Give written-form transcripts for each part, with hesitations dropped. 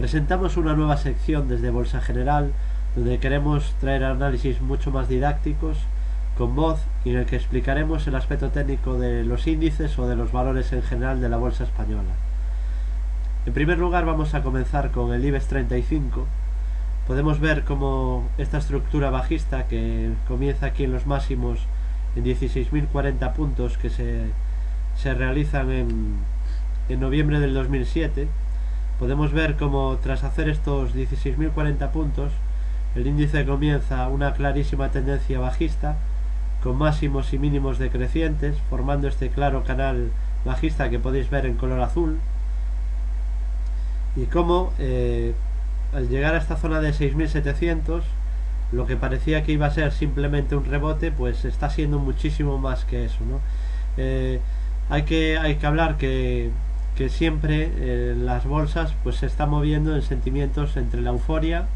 Presentamos una nueva sección desde Bolsa General donde queremos traer análisis mucho más didácticos, con voz, y en el que explicaremos el aspecto técnico de los índices o de los valores en general de la bolsa española. En primer lugar vamos a comenzar con el IBEX 35. Podemos ver cómo esta estructura bajista que comienza aquí en los máximos en 16.040 puntos que se realizan en noviembre del 2007, podemos ver cómo tras hacer estos 16.040 puntos el índice comienza una clarísima tendencia bajista con máximos y mínimos decrecientes, formando este claro canal bajista que podéis ver en color azul, y cómo al llegar a esta zona de 6.700 lo que parecía que iba a ser simplemente un rebote, pues está siendo muchísimo más que eso, ¿no? Hay que hablar que siempre las bolsas pues se están moviendo en sentimientos entre la euforia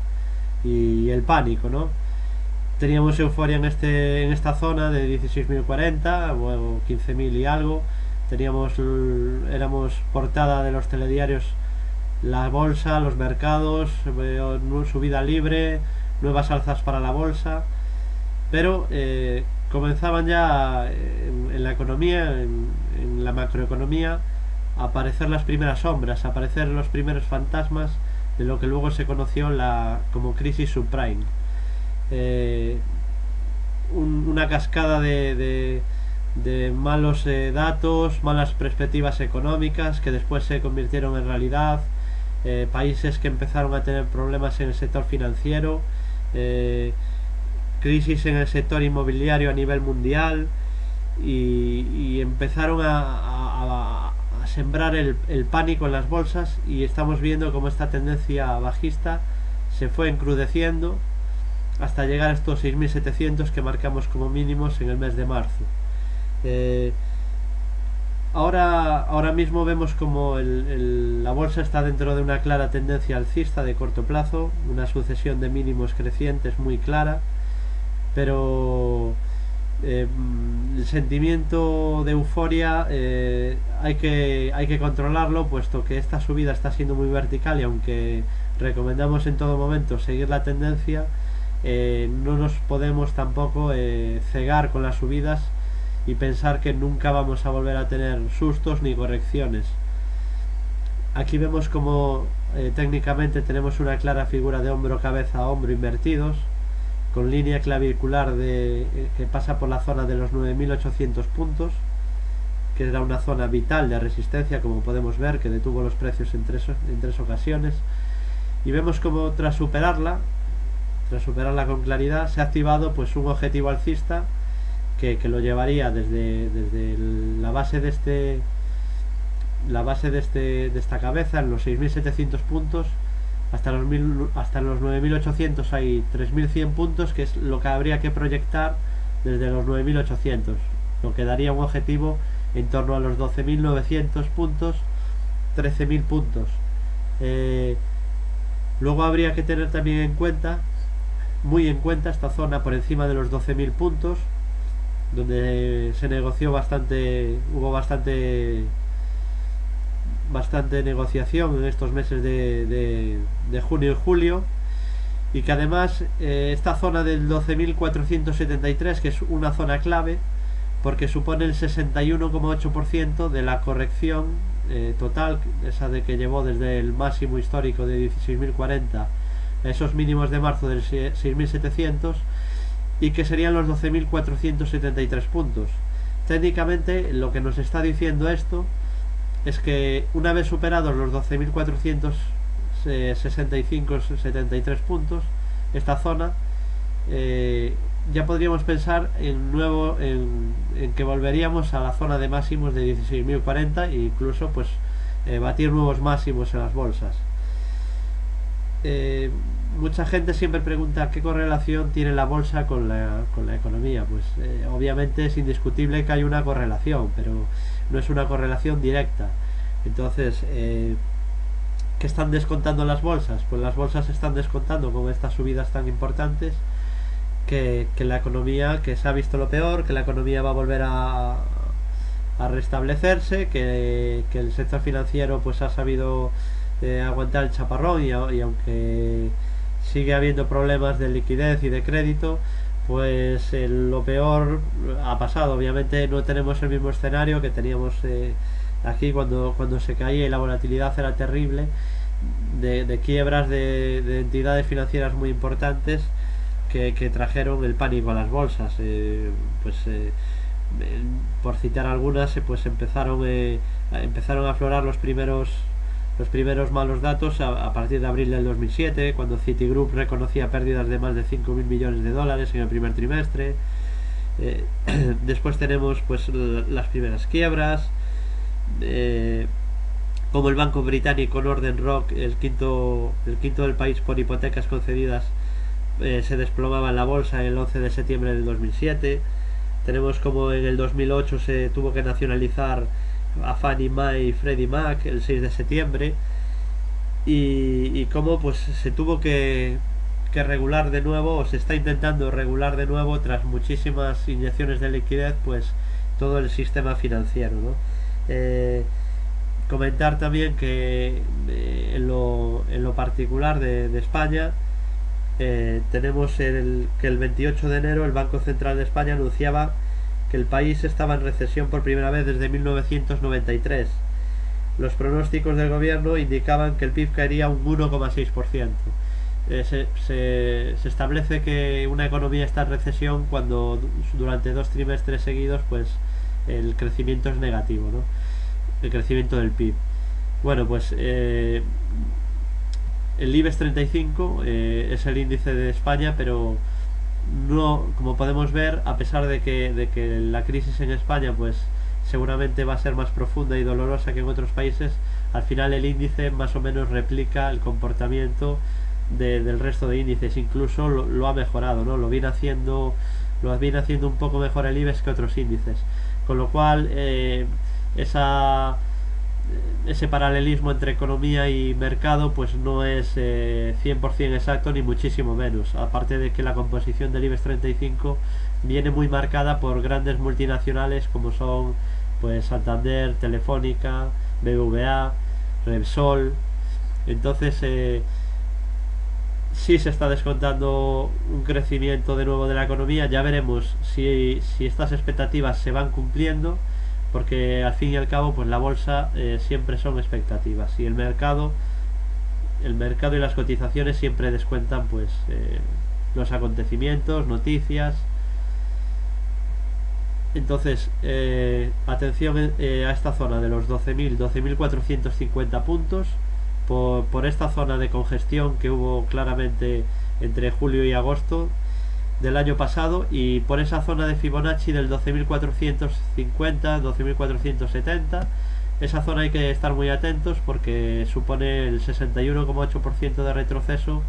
y el pánico, ¿no? Teníamos euforia en esta zona de 16.040 o 15.000 y algo. Éramos portada de los telediarios, la bolsa, los mercados, subida libre, nuevas alzas para la bolsa, pero comenzaban ya en la economía, en la macroeconomía, a aparecer las primeras sombras, a aparecer los primeros fantasmas de lo que luego se conoció como crisis subprime. Una cascada de malos datos, malas perspectivas económicas que después se convirtieron en realidad, países que empezaron a tener problemas en el sector financiero, crisis en el sector inmobiliario a nivel mundial, y empezaron a sembrar el pánico en las bolsas, y estamos viendo cómo esta tendencia bajista se fue encrudeciendo hasta llegar a estos 6.700 que marcamos como mínimos en el mes de marzo. Ahora mismo vemos como la bolsa está dentro de una clara tendencia alcista de corto plazo, una sucesión de mínimos crecientes muy clara, pero el sentimiento de euforia hay que controlarlo, puesto que esta subida está siendo muy vertical, y aunque recomendamos en todo momento seguir la tendencia, no nos podemos tampoco cegar con las subidas y pensar que nunca vamos a volver a tener sustos ni correcciones. Aquí vemos como técnicamente tenemos una clara figura de hombro, cabeza, hombro invertidos, con línea clavicular que pasa por la zona de los 9.800 puntos, que era una zona vital de resistencia, como podemos ver, que detuvo los precios en tres ocasiones, y vemos como tras superarla con claridad, se ha activado pues un objetivo alcista que lo llevaría desde la base de esta cabeza en los 6.700 puntos hasta los 9.800. Hay 3.100 puntos, que es lo que habría que proyectar desde los 9.800, lo que daría un objetivo en torno a los 12.900 puntos, 13.000 puntos. Luego habría que tener también muy en cuenta esta zona por encima de los 12.000 puntos, donde se negoció hubo bastante negociación en estos meses de junio y julio, y que además esta zona del 12.473, que es una zona clave porque supone el 61,8% de la corrección total, esa de que llevó desde el máximo histórico de 16.040 a esos mínimos de marzo del 6.700, y que serían los 12.473 puntos. Técnicamente lo que nos está diciendo esto es que una vez superados los 12.465-73 puntos, esta zona, ya podríamos pensar en que volveríamos a la zona de máximos de 16.040 e incluso pues batir nuevos máximos en las bolsas. Mucha gente siempre pregunta qué correlación tiene la bolsa con la economía. Pues obviamente es indiscutible que hay una correlación, pero no es una correlación directa. Entonces, ¿qué están descontando las bolsas? Pues las bolsas están descontando con estas subidas tan importantes que la economía, que se ha visto lo peor, que la economía va a volver a restablecerse, que el sector financiero pues ha sabido aguantar el chaparrón y aunque sigue habiendo problemas de liquidez y de crédito, pues lo peor ha pasado. Obviamente no tenemos el mismo escenario que teníamos aquí cuando se caía y la volatilidad era terrible, de quiebras de entidades financieras muy importantes que trajeron el pánico a las bolsas. Pues por citar algunas, pues empezaron a aflorar los primeros malos datos a partir de abril del 2007, cuando Citigroup reconocía pérdidas de más de 5.000 millones de dólares en el primer trimestre. Eh, Después tenemos pues las primeras quiebras, eh, como el banco británico Northern Rock, el quinto del país por hipotecas concedidas, se desplomaba en la bolsa el 11 de septiembre del 2007. Tenemos como en el 2008 se tuvo que nacionalizar a Fannie Mae y Freddie Mac el 6 de septiembre, y cómo pues se tuvo que regular de nuevo, o se está intentando regular de nuevo tras muchísimas inyecciones de liquidez, pues todo el sistema financiero, ¿no? Eh, Comentar también que en lo particular de España, tenemos que el 28 de enero el Banco Central de España anunciaba que el país estaba en recesión por primera vez desde 1993. Los pronósticos del gobierno indicaban que el PIB caería un 1,6%. Se establece que una economía está en recesión cuando durante 2 trimestres seguidos pues el crecimiento es negativo, ¿no? El crecimiento del PIB. Bueno, pues el IBEX 35 es el índice de España, pero no, como podemos ver, a pesar de que la crisis en España pues seguramente va a ser más profunda y dolorosa que en otros países, al final el índice más o menos replica el comportamiento del resto de índices, incluso lo ha mejorado, ¿no? Lo viene haciendo un poco mejor el IBEX que otros índices, con lo cual esa ese paralelismo entre economía y mercado pues no es 100% exacto, ni muchísimo menos, aparte de que la composición del IBEX 35 viene muy marcada por grandes multinacionales como son pues Santander, Telefónica, BBVA, Repsol. Entonces sí se está descontando un crecimiento de nuevo de la economía. Ya veremos si estas expectativas se van cumpliendo, porque al fin y al cabo pues la bolsa siempre son expectativas, y el mercado y las cotizaciones siempre descuentan pues los acontecimientos, noticias. Entonces atención a esta zona de los 12.450 puntos, por esta zona de congestión que hubo claramente entre julio y agosto del año pasado, y por esa zona de Fibonacci del 12.450, 12.470. Esa zona hay que estar muy atentos porque supone el 61,8% de retroceso